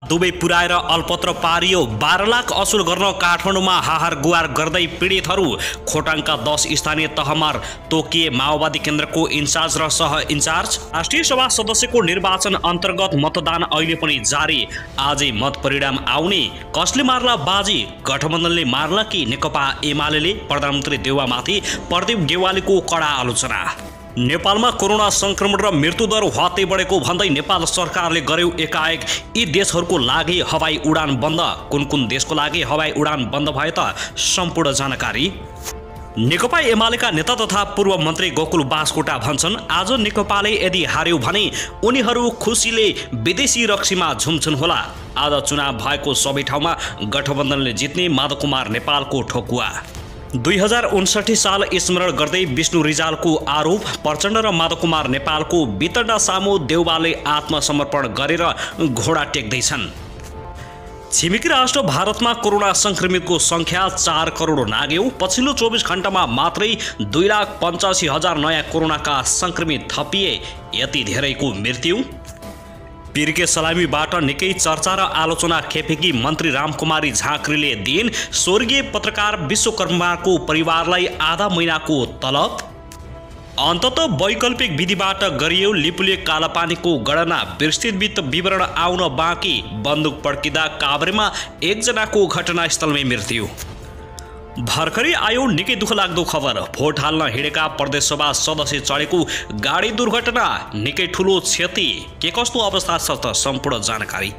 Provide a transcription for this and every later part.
दुवै पुर्याएर अलपत्र पारियो। 12 लाख असुल गर्न काठमाडौँमा हाहार गुहार गर्दै पीडितहरू। खोटाङका 10 स्थानीय तहमा तोकिए माओवादी केन्द्रको इन्चार्ज र सह इन्चार्ज। राष्ट्रिय सभा सदस्यको निर्वाचन अन्तर्गत मतदान अहिले पनि जारी। आजै मत परिणाम आउने। कसले मार्ला बाजी? गठबन्धनले मार्ला कि नेकपा एमाले? प्रधानमन्त्री देउवामाथि प्रदीप गेवालीको कडा आलोचना। नेपालमा कोरोना संक्रमण र मृत्युदर ह्वात्तै बढेको भन्दै नेपाल सरकारले गर्यो एकाएक यी देशहरूको लागि हवाई उडान बन्द। कुन कुन देशको लागि हवाई उडान बन्द भए त सम्पूर्ण जानकारी। नेकपा एमालेका नेता तथा पूर्व मन्त्री गोकुल बास्कोटा भन्छन् आज नेकपाले यदि हार्यो भने उनीहरू खुसीले विदेशी रक्सीमा झुम्छन् होला। आज चुनाव भएको सबै ठाउँमा गठबन्धनले जित्ने माधव कुमार नेपालको ठोकुवा। 2059 साल स्मरण गर्दै विष्णु रिजालको आरोप। प्रचण्ड र माधव कुमार नेपालको वितण्डा सामु देउवाले आत्मसमर्पण गरेर घोडा टेक्दैछन्। छिमेकी राष्ट्र भारतमा कोरोना संक्रमितको संख्या 4 करोड नाग्यो। पछिल्लो 24 घण्टामा मात्रै 2,85,000 नयाँ कोरोनाका संक्रमित थपिए। यति धेरैको मृत्यु। पीरके सलामीबाट निकै चर्चा र आलोचना खेपेकी मन्त्री रामकुमारी झाँक्रीले दिइन् स्वर्गीय पत्रकार विश्वकर्माको परिवारलाई आधा महिनाको तलब। अन्तत वैकल्पिक विधिबाट गरियो लिपुले कालापानीको गणना। विस्तृत विवरण आउन बाँकी। बन्दुक पड्किँदा काभ्रेमा एकजनाको घटनास्थलमै मृत्यु। भर्खरै आयो निकै दुःखलाग्दो खबर। भोट हाल्न हिँडेका प्रदेशसभा सदस्य चढेको गाडी दुर्घटना। निकै ठुलो क्षति। के कस्तो अवस्था छ त सम्पूर्ण जानकारी।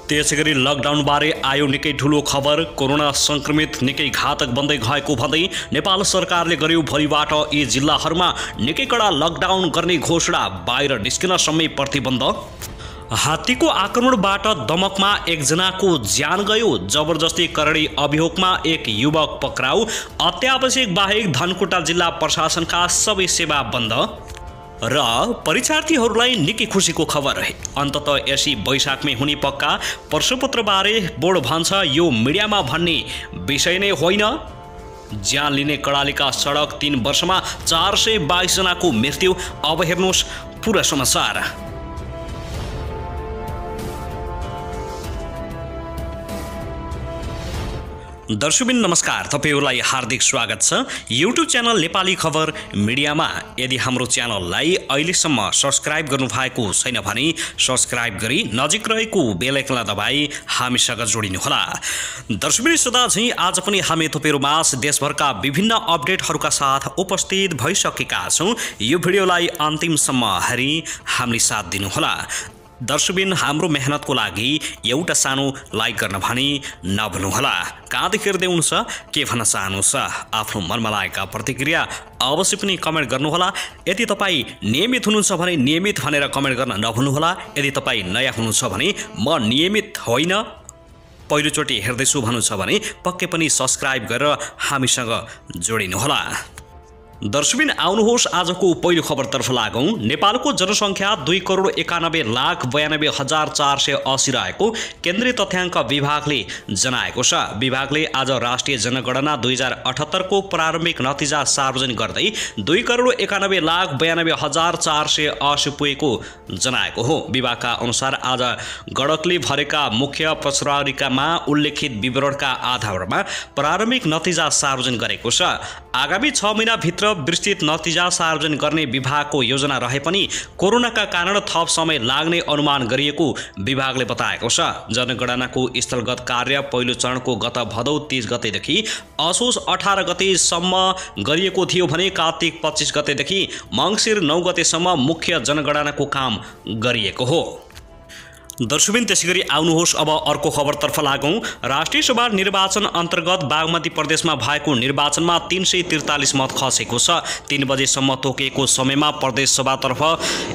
त्यसैगरी लकडाउनबारे आयो निकै ठुलो खबर। कोरोना संक्रमित निकै घातक बन्दै गएको भन्दै नेपाल सरकारले गर्यो भोलिबाट यी जिल्लाहरूमा निकै कडा लकडाउन गर्ने घोषणा। बाहिर निस्किन समेत प्रतिबन्ध। हात्तीको आक्रमणबाट दमकमा एकजनाको ज्यान गयो। जबरजस्ती करडी अभियोगमा एक युवक पक्राउ। अत्यावश्यक बाहेक धनकुटा जिल्ला प्रशासनका सबै सेवा बन्द। र परीक्षार्थीहरूलाई निकै खुसीको खबर। अन्ततः यसै वैशाखमै हुने पक्का। प्रश्नपत्रबारे बोर्ड भन्छ यो मिडियामा भन्ने विषय नै होइन। ज्यान लिने कडालीका सडक 3 वर्षमा 422 जनाको मृत्यु। अब हेर्नुहोस् पुरा समाचार। दर्शकबिन नमस्कार, तपाईहरुलाई हार्दिक स्वागत छ युट्युब च्यानल नेपाली खबर मिडियामा। यदि हाम्रो च्यानललाई अहिलेसम्म सब्स्क्राइब गर्नुभएको छैन भने सब्स्क्राइब गरी नजिक रहेको बेल आइकनलाई दबाई हामीसँग जोडिनुहोला। दर्शकबिन सदा झैं आज पनि हामी तपाईहरुमाझ देशभरका विभिन्न अपडेटहरूका साथ उपस्थित भइसकेका छौं। यो भिडियोलाई अन्तिमसम्म हेरी हामीले साथ दिनुहोला। दर्शकबिन हाम्रो मेहनतको लागि एउटा सानो लाइक गर्न भनी नभुल्नुहोला। कहाँदेखि हेर्दै हुनुहुन्छ, के भन्न चाहनुहुन्छ, आफ्नो मनमा लागेका प्रतिक्रिया अवश्य पनि कमेन्ट गर्नुहोला। यदि तपाईँ नियमित हुनुहुन्छ भने नियमित भनेर कमेन्ट गर्न नभुल्नुहोला। यदि तपाईँ नयाँ हुनुहुन्छ भने म नियमित होइन पहिलोचोटि हेर्दैछु भन्नुहुन्छ भने पक्कै पनि सब्स्क्राइब गरेर हामीसँग जोडिनुहोला। दर्शकबिन आउनुहोस् आजको पहिलो खबरतर्फ लागौं। नेपालको जनसङ्ख्या 2,91,92,480 रहेको केन्द्रीय तथ्याङ्क विभागले जनाएको छ। विभागले आज राष्ट्रिय जनगणना 2078 को प्रारम्भिक नतिजा सार्वजनिक गर्दै 2,91,92,480 पुगेको जनाएको हो। विभागका अनुसार आज गणकले भरेका मुख्य प्रश्नावलीमा उल्लेखित विवरणका आधारमा प्रारम्भिक नतिजा सार्वजनिक गरेको छ। आगामी 6 महिनाभित्र विस्तृत नतिजा सार्वजनिक गर्ने विभागको योजना रहे पनि कोरोनाका कारण थप समय लाग्ने अनुमान गरिएको विभागले बताएको छ। जनगणनाको स्थलगत कार्य पहिलो चरणको गत भदौ 30 गतेदेखि असोज 18 गतेसम्म गरिएको थियो भने कार्तिक 25 गतेदेखि मङ्सिर 9 गतेसम्म मुख्य जनगणनाको काम गरिएको हो। दर्शकबिन त्यसैगरी आउनुहोस् अब अर्को खबरतर्फ लागौं। राष्ट्रिय सभा निर्वाचन अन्तर्गत बागमती प्रदेशमा भएको निर्वाचनमा 343 मत खसेको छ। 3 बजेसम्म तोकिएको समयमा प्रदेश सभातर्फ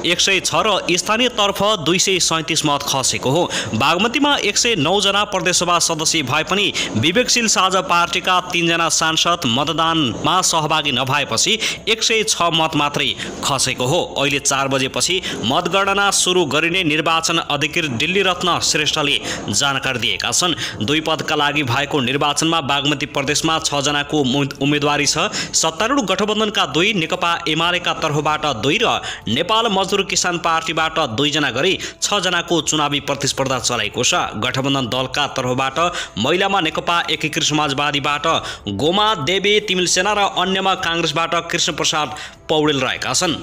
106 र स्थानीयतर्फ 237 मत खसेको हो। बागमतीमा 109 जना प्रदेश सभा सदस्य भए पनि विवेकशील साझा पार्टीका 3 जना सांसद मतदानमा सहभागी नभएपछि 106 मत मात्रै खसेको हो। अहिले 4 बजेपछि मतगणना सुरु गरिने निर्वाचन अधिकृत दिल्ली रत्न श्रेष्ठले जानकारी दिएका छन्। 2 पदका लागि भएको निर्वाचनमा बागमती प्रदेशमा 6 जनाको उम्मेदवारी छ। सत्तारूढ गठबन्धनका 2, नेकपा एमालेका तर्फबाट 2 र नेपाल मजदुर किसान पार्टीबाट 2 जना गरी 6 जनाको चुनावी प्रतिस्पर्धा चलेको छ। गठबन्धन दलका तर्फबाट महिलामा नेकपा एकीकृत समाजवादीबाट गोमा देवी तिमिलसेना र अन्यमा कांग्रेसबाट कृष्ण प्रसाद पौडेल रहेका छन्।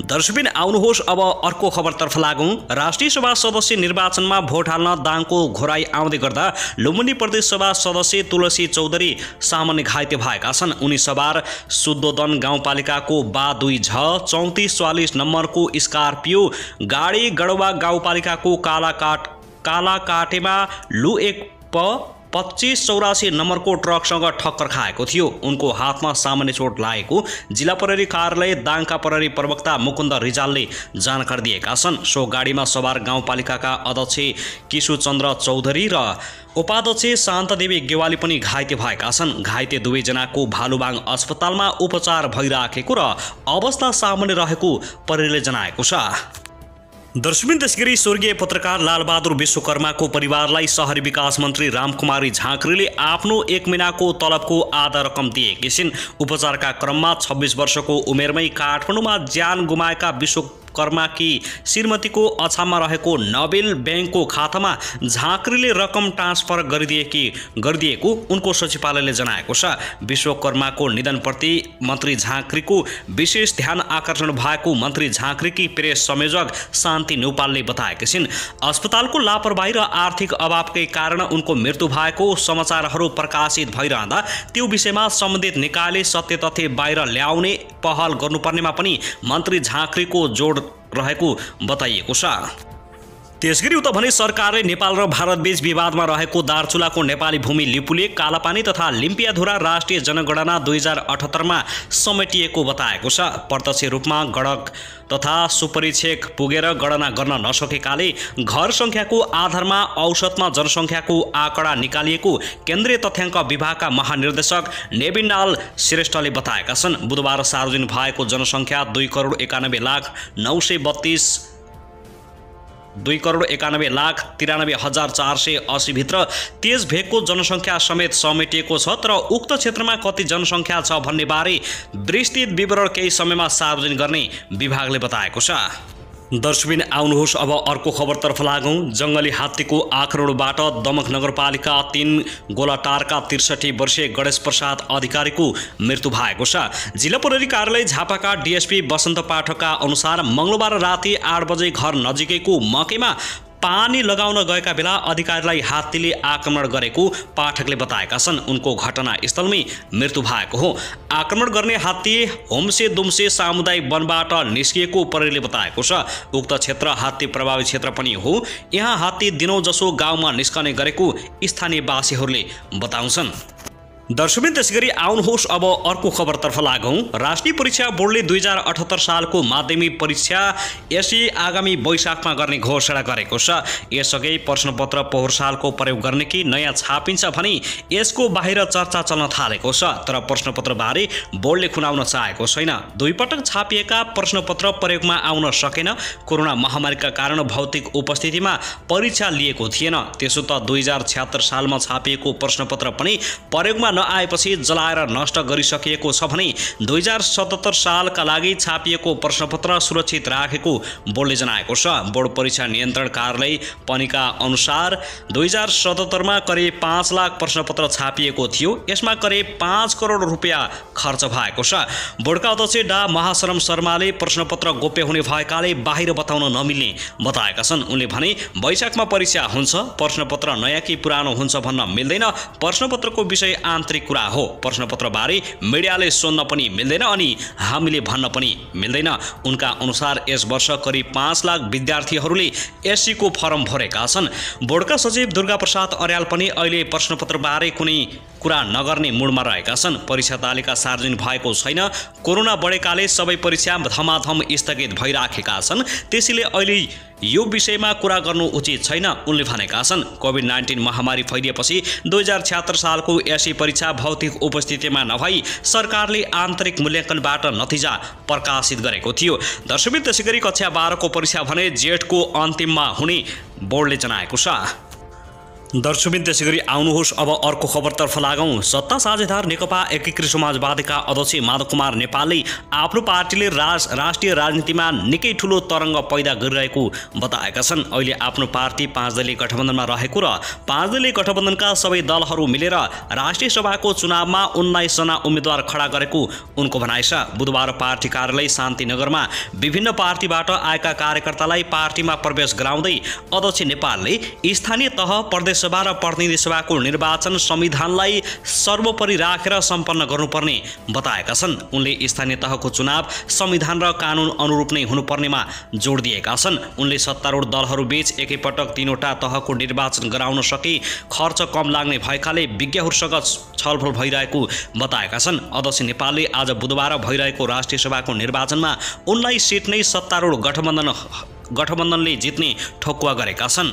दर्शकबिन आउनुहोस् अब अर्को खबरतर्फ लागौं। राष्ट्रिय सभा सदस्य निर्वाचनमा भोट हाल्न दाङको घोराई आउँदै गर्दा लुम्बिनी प्रदेश सभा सदस्य तुलसी चौधरी सामान्य घाइते भएका छन्। उनी सवार शुद्धोदन गाउँपालिकाको बा 2 झ 3444 नम्बरको स्कर्पियो गाडी गडवा गाउँपालिकाको कालाकाटेमा लु 1 प 2584 नम्बरको ट्रकसँग ठक्कर खाएको थियो। उनको हातमा सामान्य चोट लागेको जिल्ला प्रहरी कार्यालय दाङका प्रहरी प्रवक्ता मुकुन्द रिजालले जानकारी दिएका छन्। सो गाडीमा सवार गाउँपालिकाका अध्यक्ष किशुचन्द्र चौधरी र उपाध्यक्ष शान्तदेवी गेवाली पनि घाइते भएका छन्। घाइते 2 जनाको भालुबाङ अस्पतालमा उपचार भइराखेको र अवस्था सामान्य रहेको प्रहरीले जनाएको छ। दर्शकबिन त्यसगरी स्वर्गीय पत्रकार लालबहादुर विश्वकर्माको परिवारलाई शहरी विकास मन्त्री रामकुमारी झाँक्रीले आफ्नो 1 महिनाको तलबको आधा रकम दिएकी छिन्। उपचारका क्रममा 26 वर्षको उमेरमै काठमाडौँमा ज्यान गुमाएका विश्वकर्माकी श्रीमतीको अछाममा रहेको नोबेल ब्याङ्कको खातामा झाँक्रीले रकम ट्रान्सफर गरिदिएको उनको सचिवालयले जनाएको छ। विश्वकर्माको निधनप्रति मन्त्री झाँक्रीको विशेष ध्यान आकर्षण भएको मन्त्री झाँक्रीकी प्रेस संयोजक शान्ति न्यौपालले बताएकी छिन्। अस्पतालको लापरवाही र आर्थिक अभावकै कारण उनको मृत्यु भएको समाचारहरू प्रकाशित भइरहँदा त्यो विषयमा सम्बन्धित निकायले सत्य तथ्य बाहिर ल्याउने पहल गर्नुपर्नेमा पनि मन्त्री झाँक्रीको जोड रहेको बताइएको छ। त्यसगरी उता भने सरकारले नेपाल र भारतबीच विवादमा रहेको दार्चुलाको नेपाली भूमि लिपुले कालापानी तथा लिम्पियाधुरा राष्ट्रिय जनगणना 2078 मा समेटिएको बताएको छ। प्रत्यक्ष रूपमा गणक तथा सुपरीक्षक पुगेर गणना गर्न नसकेकाले घर संख्याको आधारमा औसतमा जनसंख्याको आँकडा निकालिएको केन्द्रीय तथ्याङ्क विभागका महानिर्देशक नेविनाल श्रेष्ठले बताएका छन्। बुधबार सार्वजनिक भएको जनसंख्या 2,91,93,480 भित्र तेज भेगको जनसंख्या समेत समेटिएको छ। तर उक्त क्षेत्रमा कति जनसंख्या छ भन्ने बारे विस्तृत विवरण केही समयमा सार्वजनिक गर्ने विभागले बताएको छ। दर्शकबिन आउनुहोस् अब अर्को खबरतर्फ लागौं। जंगली हात्तीको आक्रमणबाट दमक नगरपालिका 3 गोलाटारका 63 वर्षीय गणेश प्रसाद अधिकारीको मृत्यु भएको छ। जिल्ला प्रहरी कार्यालय झापाका डीएसपी वसन्त पाठकका अनुसार मंगलबार राति 8 बजे घर नजिकैको मकैमा पानी लगाउन गएका बेला अधिकारीलाई हात्तीले आक्रमण गरेको पाठकले बताएका छन्। उनको घटनास्थलमै मृत्यु भएको हो। आक्रमण गर्ने हात्ती होम्से दुम्से सामुदायिक वनबाट निस्किएको प्रहरीले बताएको छ। उक्त क्षेत्र हात्ती प्रभावित क्षेत्र पनि हो। यहाँ हात्ती दिनौं जसो गाउँमा निस्कने गरेको स्थानीयवासीहरूले बताउँछन्। दर्शकबिन त्यसगरी आउनुहोस् अब अर्को खबरतर्फ लागौं। राष्ट्रिय परीक्षा बोर्डले 2078 सालको माध्यमिक परीक्षा यसै आगामी वैशाखमा गर्ने घोषणा गरेको छ। यसअघि प्रश्नपत्र पोहोर सालको प्रयोग गर्ने कि नयाँ छापिन्छ भने यसको बाहिर चर्चा चल्न थालेको छ। तर प्रश्नपत्रबारे बोर्डले खुनाउन चाहेको छैन। 2 पटक छापिएका प्रश्नपत्र प्रयोगमा आउन सकेन। कोरोना महामारीका कारण भौतिक उपस्थितिमा परीक्षा लिएको थिएन। त्यसो त 2076 सालमा छापिएको प्रश्नपत्र पनि प्रयोगमा नआएपछि जलाएर नष्ट गरिसकिएको छ भने 2077 सालका लागि छापिएको प्रश्नपत्र सुरक्षित राखेको बोर्डले जनाएको छ। बोर्ड परीक्षा नियन्त्रण कार्यालय पनिका अनुसार 2077 मा करिब 5 लाख प्रश्नपत्र छापिएको थियो। यसमा करिब 5 करोड रुपैयाँ खर्च भएको छ। बोर्डका अध्यक्ष डा महाशरम शर्माले प्रश्नपत्र गोप्य हुने भएकाले बाहिर बताउन नमिल्ने बताएका छन्। उनले भने वैशाखमा परीक्षा हुन्छ। प्रश्नपत्र नयाँ कि पुरानो हुन्छ भन्न मिल्दैन। प्रश्नपत्रको विषय आन्तरिक कुरा हो। प्रश्नपत्र बारे मिडियाले सोध्न पनि मिल्दैन अनि हामीले भन्न पनि मिल्दैन। उनका अनुसार यस वर्ष करिब 5 लाख विद्यार्थीहरूले एससी को फर्म भरेका छन्। बोर्डका सचिव दुर्गा प्रसाद अर्याल पनि अहिले प्रश्नपत्र बारे कुनै कुरा नगर्ने मुडमा रहेका छन्। परीक्षा तालिका सार्वजनिक भएको छैन। कोरोना बढेकाले सबै परीक्षा धमाधम स्थगित भइराखेका छन्। त्यसैले अहिले यो विषयमा कुरा गर्नु उचित छैन उनले भनेका छन्। कोभिड-19 महामारी फैलिएपछि 2076 सालको एसई परीक्षा भौतिक उपस्थितिमा नभई सरकारले आन्तरिक मूल्याङ्कनबाट नतिजा प्रकाशित गरेको थियो। दर्शकवृन्द, त्यसैगरी कक्षा 12 को परीक्षा भने जेठको अन्तिममा हुने बोर्डले जनाएको छ। दर्शकवृन्द, त्यसैगरी आउनुहोस् अब अर्को खबरतर्फ लागौं। सत्ता साझेदार नेकपा एकीकृत समाजवादीका अध्यक्ष माधव कुमार नेपालले आफ्नो पार्टीले राष्ट्रिय राजनीतिमा निकै ठूलो तरङ्ग पैदा गरिरहेको बताएका छन्। अहिले आफ्नो पार्टी 5 दलीय गठबन्धनमा रहेको र 5 दलीय गठबन्धनका सबै दलहरू मिलेर राष्ट्रिय सभाको चुनावमा 19 जना उम्मेद्वार खडा गरेको उनको भनाइ छ। बुधबार पार्टी कार्यालय शान्तिनगरमा विभिन्न पार्टीबाट आएका कार्यकर्तालाई पार्टीमा प्रवेश गराउँदै अध्यक्ष नेपालले स्थानीय तह, प्रदेश सभा र प्रतिनिधि सभाको निर्वाचन संविधानलाई सर्वोपरि राखेर सम्पन्न गर्नुपर्ने बताएका छन्। उनले स्थानीय तहको चुनाव संविधान र कानुन अनुरूप नै हुनुपर्नेमा जोड दिएका छन्। उनले सत्तारूढ दलहरूबीच एकैपटक 3वटा तहको निर्वाचन गराउन सके खर्च कम लाग्ने भएकाले विज्ञहरूसँग छलफल भइरहेको बताएका छन्। अध्यक्ष नेपालले आज बुधबार भइरहेको राष्ट्रिय सभाको निर्वाचनमा 19 सिट नै सत्तारूढ गठबन्धनले जित्ने ठोकुवा गरेका छन्।